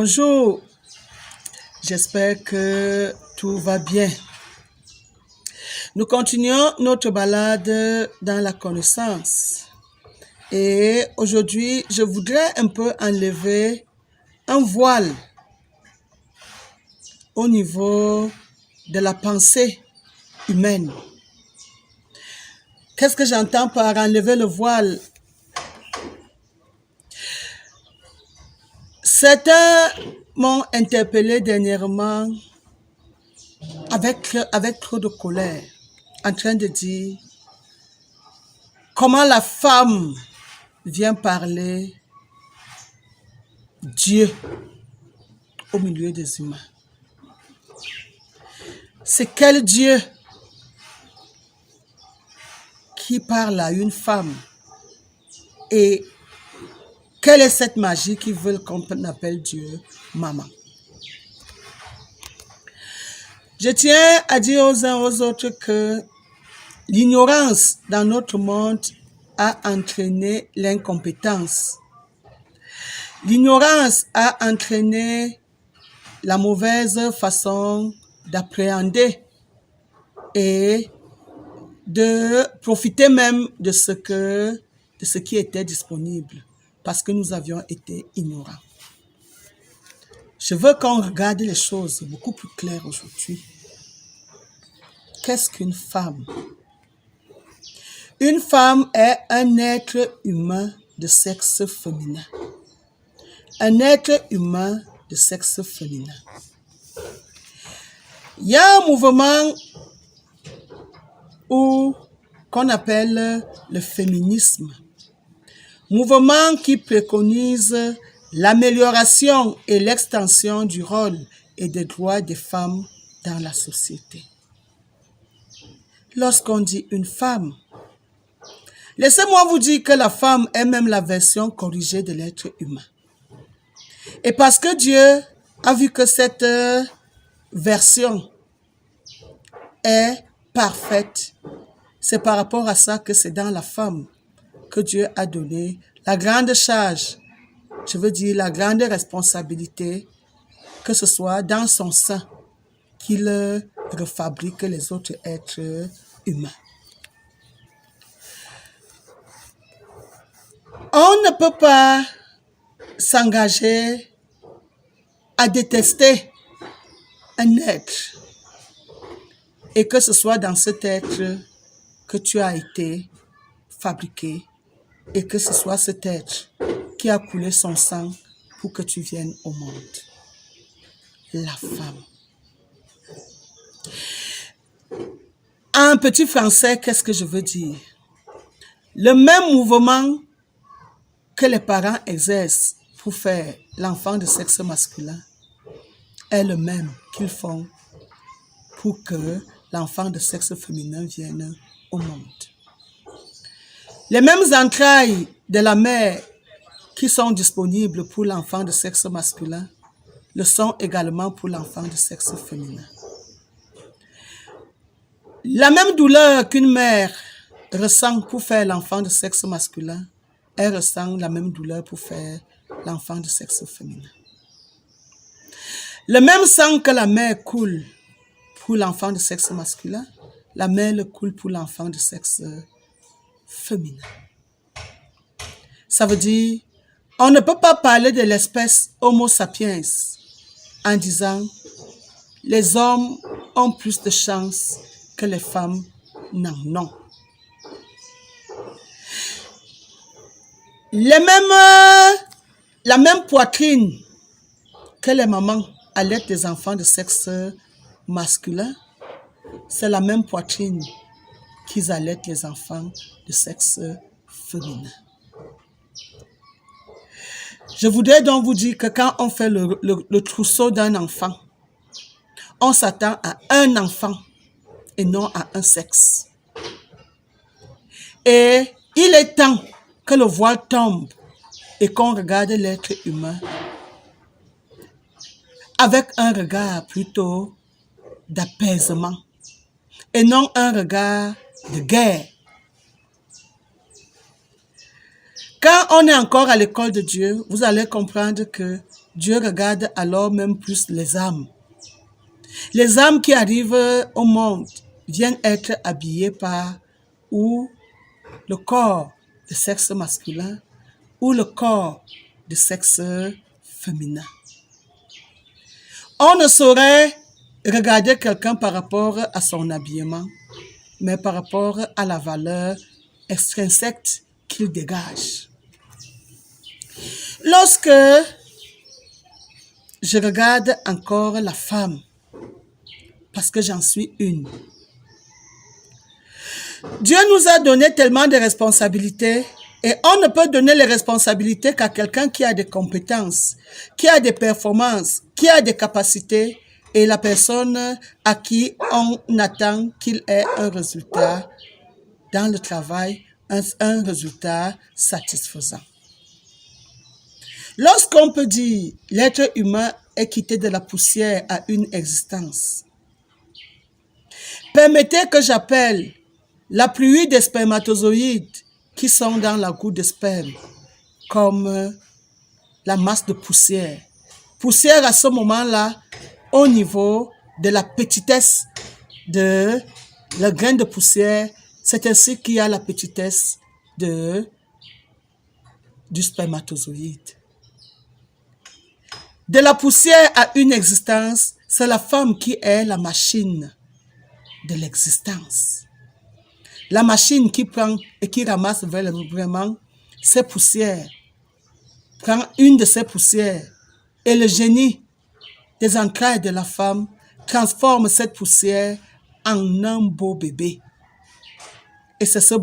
Bonjour, j'espère que tout va bien. Nous continuons notre balade dans la connaissance. Et aujourd'hui, je voudrais un peu enlever un voile au niveau de la pensée humaine. Qu'est-ce que j'entends par enlever le voile? Certains m'ont interpellé dernièrement avec trop de colère, en train de dire comment la femme vient parler Dieu au milieu des humains. C'est quel Dieu qui parle à une femme? Et quelle est cette magie qu'ils veulent qu'on appelle Dieu maman? Je tiens à dire aux uns aux autres que l'ignorance dans notre monde a entraîné l'incompétence. L'ignorance a entraîné la mauvaise façon d'appréhender et de profiter même de ce qui était disponible parce que nous avions été ignorants. Je veux qu'on regarde les choses beaucoup plus claires aujourd'hui. Qu'est-ce qu'une femme? Une femme est un être humain de sexe féminin. Un être humain de sexe féminin. Il y a un mouvement qu'on appelle le féminisme. Mouvement qui préconise l'amélioration et l'extension du rôle et des droits des femmes dans la société. Lorsqu'on dit une femme, laissez-moi vous dire que la femme est même la version corrigée de l'être humain. Et parce que Dieu a vu que cette version est parfaite, c'est par rapport à ça que c'est dans la femme que Dieu a donné la grande charge, je veux dire la grande responsabilité, que ce soit dans son sein qu'il refabrique les autres êtres humains. On ne peut pas s'engager à détester un être et que ce soit dans cet être que tu as été fabriqué et que ce soit cet être qui a coulé son sang pour que tu viennes au monde. La femme. En petit français, qu'est-ce que je veux dire? Le même mouvement que les parents exercent pour faire l'enfant de sexe masculin est le même qu'ils font pour que l'enfant de sexe féminin vienne au monde. Les mêmes entrailles de la mère qui sont disponibles pour l'enfant de sexe masculin le sont également pour l'enfant de sexe féminin. La même douleur qu'une mère ressent pour faire l'enfant de sexe masculin, elle ressent la même douleur pour faire l'enfant de sexe féminin. Le même sang que la mère coule pour l'enfant de sexe masculin, la mère le coule pour l'enfant de sexe féminin. Ça veut dire, on ne peut pas parler de l'espèce Homo sapiens en disant les hommes ont plus de chance que les femmes n'en ont. La même poitrine que les mamans allaitent des enfants de sexe masculin, c'est la même poitrine qu'ils allaitent les enfants de sexe féminin. Je voudrais donc vous dire que quand on fait le trousseau d'un enfant, on s'attend à un enfant et non à un sexe. Et il est temps que le voile tombe et qu'on regarde l'être humain avec un regard plutôt d'apaisement et non un regard de guerre. Quand on est encore à l'école de Dieu, vous allez comprendre que Dieu regarde alors même plus les âmes. Les âmes qui arrivent au monde viennent être habillées par ou le corps de sexe masculin ou le corps de sexe féminin. On ne saurait regarder quelqu'un par rapport à son habillement, mais par rapport à la valeur extrinsèque qu'il dégage. Lorsque je regarde encore la femme, parce que j'en suis une, Dieu nous a donné tellement de responsabilités et on ne peut donner les responsabilités qu'à quelqu'un qui a des compétences, qui a des performances, qui a des capacités et la personne à qui on attend qu'il ait un résultat dans le travail, un résultat satisfaisant. Lorsqu'on peut dire l'être humain est quitté de la poussière à une existence, permettez que j'appelle la pluie des spermatozoïdes qui sont dans la goutte de sperme comme la masse de poussière. Poussière à ce moment-là au niveau de la petitesse de le grain de poussière, c'est ainsi qu'il y a la petitesse du spermatozoïde. De la poussière à une existence, c'est la femme qui est la machine de l'existence. La machine qui prend et qui ramasse vraiment ces poussières, prend une de ces poussières et le génie des entrailles de la femme transforme cette poussière en un beau bébé. Et c'est ce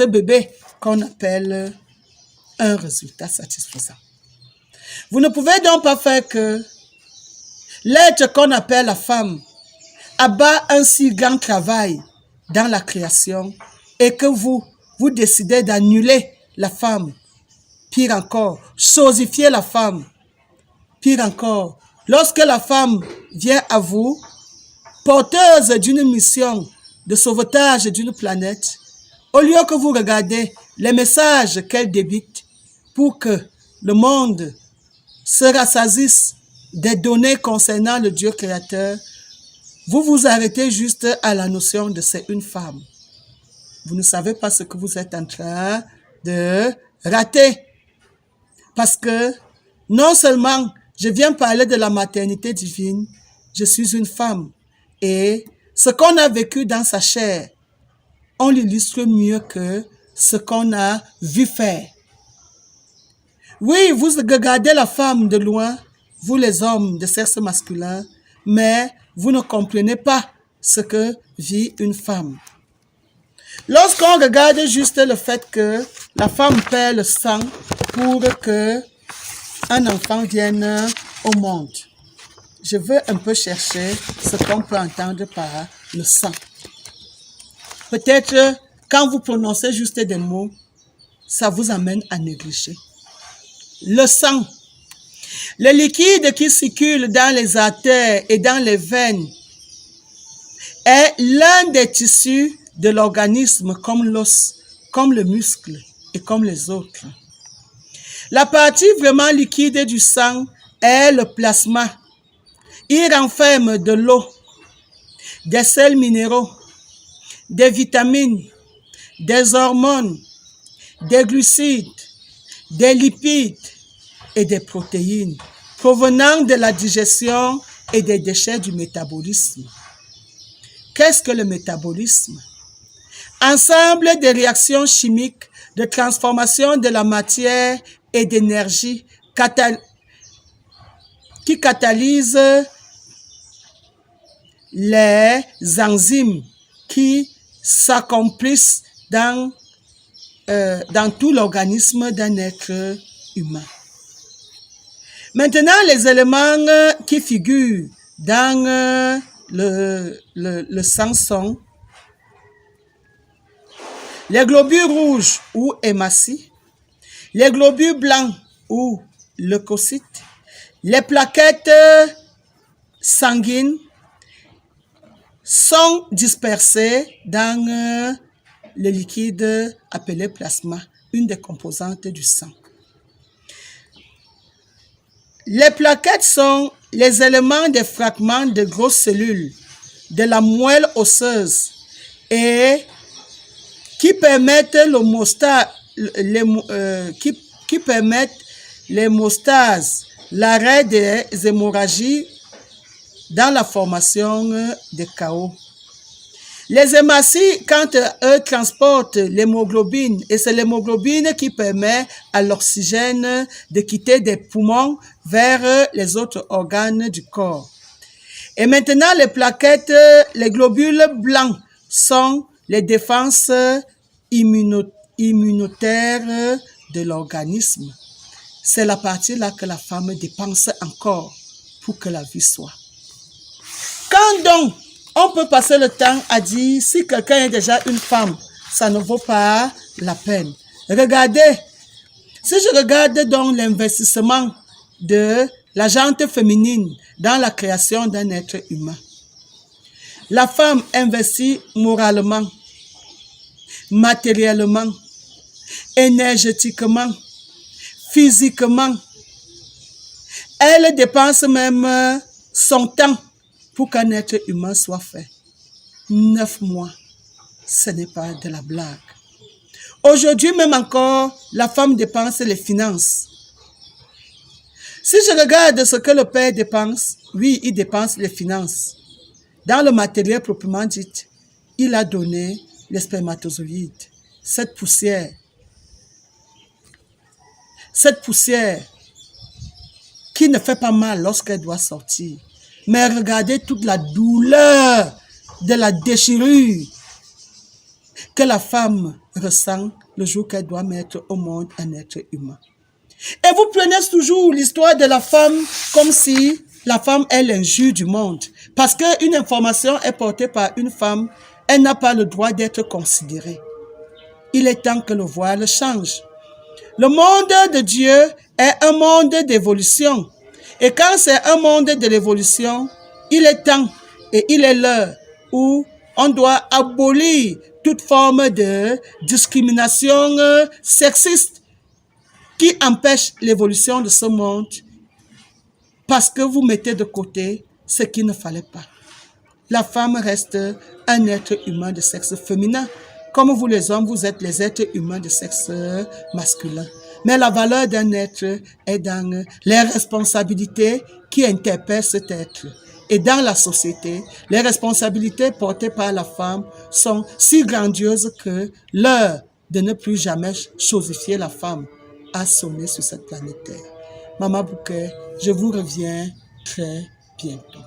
bébé qu'on appelle un résultat satisfaisant. Vous ne pouvez donc pas faire que l'être qu'on appelle la femme abat un si grand travail dans la création et que vous décidez d'annuler la femme. Pire encore, chosifier la femme. Pire encore, lorsque la femme vient à vous, porteuse d'une mission de sauvetage d'une planète, au lieu que vous regardez les messages qu'elle débite pour que le monde se rassasisse des données concernant le Dieu créateur, vous vous arrêtez juste à la notion de c'est une femme. Vous ne savez pas ce que vous êtes en train de rater. Parce que non seulement je viens parler de la maternité divine, je suis une femme. Et ce qu'on a vécu dans sa chair, on l'illustre mieux que ce qu'on a vu faire. Oui, vous regardez la femme de loin, vous les hommes de sexe masculin, mais vous ne comprenez pas ce que vit une femme. Lorsqu'on regarde juste le fait que la femme perd le sang pour que un enfant vienne au monde, je veux un peu chercher ce qu'on peut entendre par le sang. Peut-être quand vous prononcez juste des mots, ça vous amène à négliger. Le sang, le liquide qui circule dans les artères et dans les veines est l'un des tissus de l'organisme comme l'os, comme le muscle et comme les autres. La partie vraiment liquide du sang est le plasma. Il renferme de l'eau, des sels minéraux, des vitamines, des hormones, des glucides, des lipides et des protéines provenant de la digestion et des déchets du métabolisme. Qu'est-ce que le métabolisme? Ensemble des réactions chimiques de transformation de la matière et d'énergie qui catalysent les enzymes qui s'accomplissent dans tout l'organisme d'un être humain. Maintenant, les éléments qui figurent dans le sang sont les globules rouges ou hématies, les globules blancs ou leucocytes, les plaquettes sanguines sont dispersées dans le liquide appelé plasma, une des composantes du sang. Les plaquettes sont les éléments des fragments de grosses cellules de la moelle osseuse et qui permettent l'hémostase, l'arrêt des hémorragies dans la formation des chaos. Les hématies, quant à eux, transportent l'hémoglobine et c'est l'hémoglobine qui permet à l'oxygène de quitter des poumons vers les autres organes du corps. Et maintenant, les plaquettes, les globules blancs sont les défenses immunitaires de l'organisme. C'est la partie là que la femme dépense encore pour que la vie soit. Quand donc on peut passer le temps à dire si quelqu'un est déjà une femme, ça ne vaut pas la peine. Regardez, si je regarde donc l'investissement de la gente féminine dans la création d'un être humain, la femme investit moralement, matériellement, énergétiquement, physiquement. Elle dépense même son temps pour qu'un être humain soit fait. 9 mois, ce n'est pas de la blague. Aujourd'hui même encore, la femme dépense les finances. Si je regarde ce que le père dépense, oui, il dépense les finances. Dans le matériel proprement dit, il a donné les spermatozoïdes. Cette poussière qui ne fait pas mal lorsqu'elle doit sortir. Mais regardez toute la douleur de la déchirure que la femme ressent le jour qu'elle doit mettre au monde un être humain. Et vous prenez toujours l'histoire de la femme comme si la femme est l'injure du monde. Parce qu'une information est portée par une femme, elle n'a pas le droit d'être considérée. Il est temps que le voile change. Le monde de Dieu est un monde d'évolution. Et quand c'est un monde de l'évolution, il est temps et il est l'heure où on doit abolir toute forme de discrimination sexiste qui empêche l'évolution de ce monde parce que vous mettez de côté ce qu'il ne fallait pas. La femme reste un être humain de sexe féminin. Comme vous les hommes, vous êtes les êtres humains de sexe masculin. Mais la valeur d'un être est dans les responsabilités qui interpellent cet être. Et dans la société, les responsabilités portées par la femme sont si grandioses que l'heure de ne plus jamais chosifier la femme a sonné sur cette planète Terre. Maman Bouquet, je vous reviens très bientôt.